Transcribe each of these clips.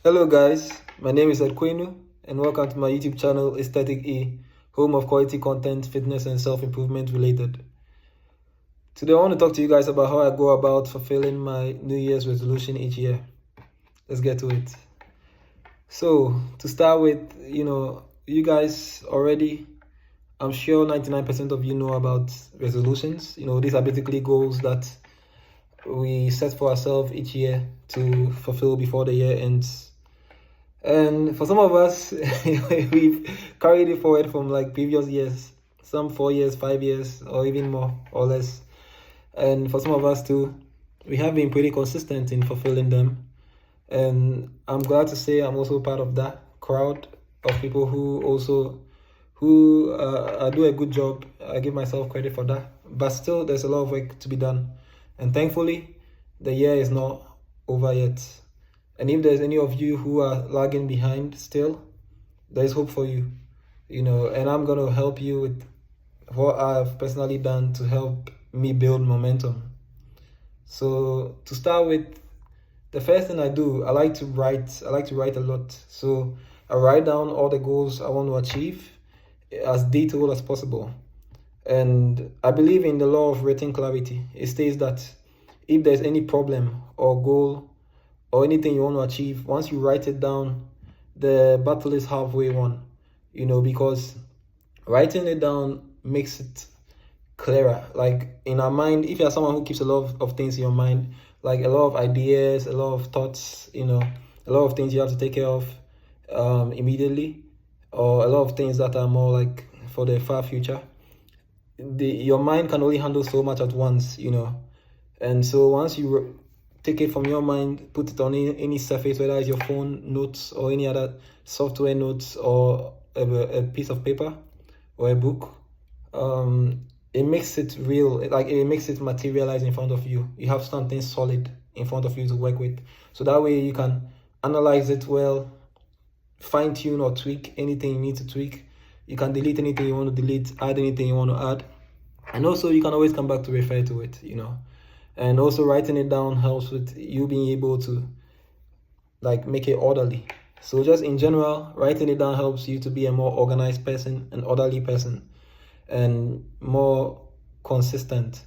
Hello guys, my name is Edquenu and welcome to my YouTube channel Aesthetic E, home of quality content, fitness and self-improvement related. Today I want to talk to you guys about how I go about fulfilling my New Year's resolution each year. Let's get to it. So to start with, you guys already, I'm sure 99% of you know about resolutions. These are basically goals that we set for ourselves each year to fulfill before the year ends. And for some of us, we've carried it forward from like previous years, some 4 years, 5 years, or even more or less. And for some of us too, we have been pretty consistent in fulfilling them. And I'm glad to say I'm also part of that crowd of people who do a good job. I give myself credit for that. But still, there's a lot of work to be done. And thankfully, the year is not over yet. And if there's any of you who are lagging behind still, there's hope for you, and I'm going to help you with what I've personally done to help me build momentum. So to start with, the first thing I do, I like to write a lot. So I write down all the goals I want to achieve as detailed as possible. And I believe in the law of written clarity. It states that if there's any problem or goal or anything you want to achieve, once you write it down, the battle is halfway won, because writing it down makes it clearer. Like in our mind, if you're someone who keeps a lot of things in your mind, like a lot of ideas, a lot of thoughts, a lot of things you have to take care of immediately, or a lot of things that are more like for the far future, your mind can only handle so much at once, and so once you take it from your mind, put it on any surface, whether it's your phone notes or any other software notes or a piece of paper or a book, it makes it real. Like it makes it materialize in front of you. You have something solid in front of you to work with. So that way you can analyze it well, fine tune or tweak anything you need to tweak. You can delete anything you want to delete, add anything you want to add. And also you can always come back to refer to it, And also writing it down helps with you being able to like make it orderly. So just in general, writing it down helps you to be a more organized person, an orderly person, and more consistent,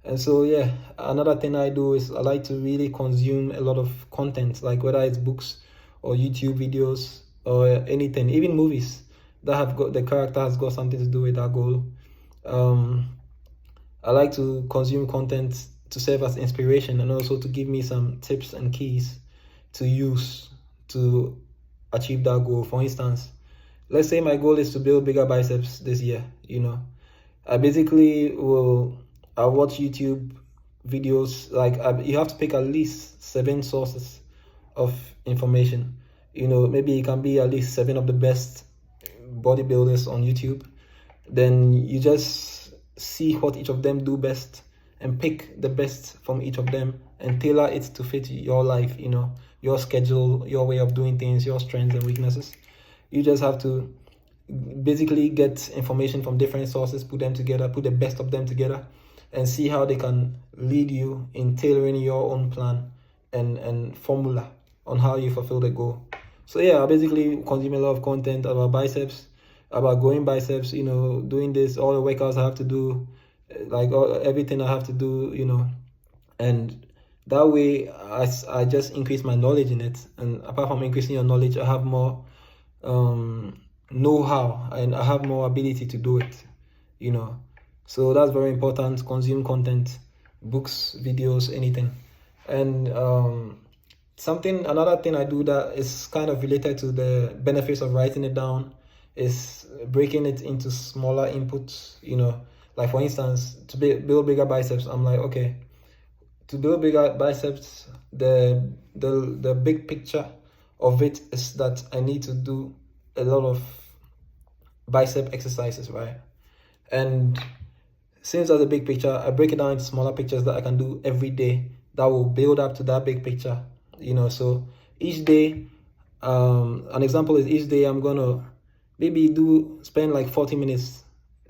And so yeah, another thing I do is I like to really consume a lot of content, like whether it's books or YouTube videos or anything, even movies that have got the character has got something to do with that goal. I like to consume content to serve as inspiration and also to give me some tips and keys to use to achieve that goal. For instance, let's say my goal is to build bigger biceps this year, I basically I watch YouTube videos, like you have to pick at least 7 sources of information. Maybe it can be at least 7 of the best bodybuilders on YouTube. Then you just see what each of them do best and pick the best from each of them and tailor it to fit your life, your schedule, your way of doing things, your strengths and weaknesses. You just have to basically get information from different sources, put them together, put the best of them together, and see how they can lead you in tailoring your own plan and formula on how you fulfill the goal. So yeah, I basically consume a lot of content about biceps, about growing biceps, doing this, all the workouts I have to do, like everything I have to do, and that way I just increase my knowledge in it. And apart from increasing your knowledge, I have more know-how and I have more ability to do it, So that's very important. Consume content, books, videos, anything. And another thing I do that is kind of related to the benefits of writing it down is breaking it into smaller inputs, like for instance, to build bigger biceps, I'm like, okay, to build bigger biceps, the big picture of it is that I need to do a lot of bicep exercises, right? And since that's a big picture, I break it down into smaller pictures that I can do every day that will build up to that big picture, So each day, an example is each day I'm gonna maybe spend like 40 minutes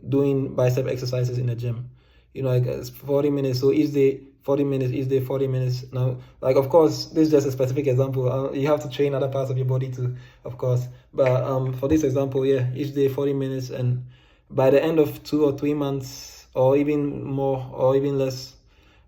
doing bicep exercises in the gym, like it's 40 minutes. So each day 40 minutes each day, 40 minutes. Now, like, of course, this is just a specific example. You have to train other parts of your body too, of course. But for this example, yeah, each day 40 minutes, and by the end of 2 or 3 months, or even more, or even less,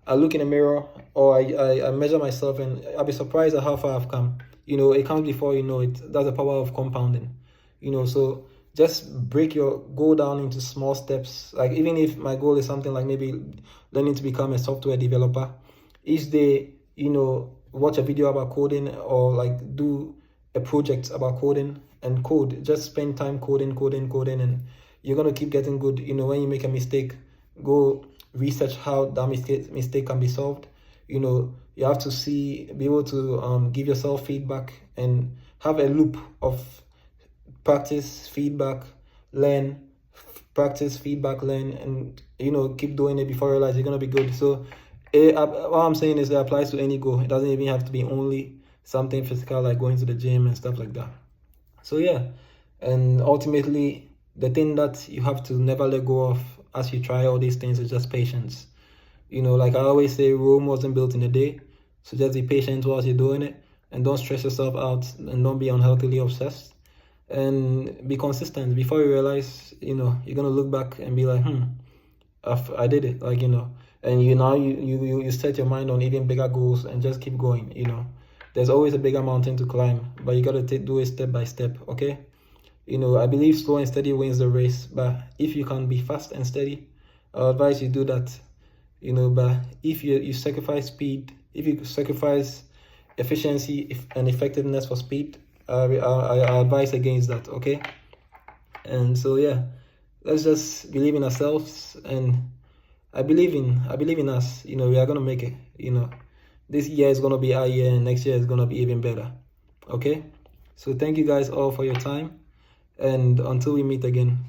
I look in the mirror, or I measure myself, and I'll be surprised at how far I've come. You know, it comes before you know it. That's the power of compounding. You know, so just break your goal down into small steps. Like, even if my goal is something like maybe learning to become a software developer, each day, you know, watch a video about coding, or like do a project about coding and code. Just spend time coding, and you're gonna keep getting good. You know, when you make a mistake, go research how that mistake can be solved. You know, you have to be able to give yourself feedback and have a loop of practice, feedback, learn, practice, feedback, learn, and you know, keep doing it before you realize you're gonna be good. So what I'm saying is it applies to any goal. It doesn't even have to be only something physical like going to the gym and stuff like that. So yeah, and ultimately the thing that you have to never let go of as you try all these things is just patience. You know, like I always say, Rome wasn't built in a day. So just be patient whilst you're doing it, and don't stress yourself out, and don't be unhealthily obsessed, and be consistent. Before you realize, you know, you're gonna look back and be like, I did it. Like, you know, and you set your mind on even bigger goals and just keep going. You know, there's always a bigger mountain to climb, but you gotta do it step by step. Okay. You know, I believe slow and steady wins the race, but if you can be fast and steady, I advise you do that. You know, but if you sacrifice speed, if you sacrifice efficiency and effectiveness for speed, I advise against that. Okay. And so yeah, let's just believe in ourselves, and I believe in us. You know, we are gonna make it. You know, this year is gonna be our year, and next year is gonna be even better. Okay. So thank you guys all for your time, and until we meet again.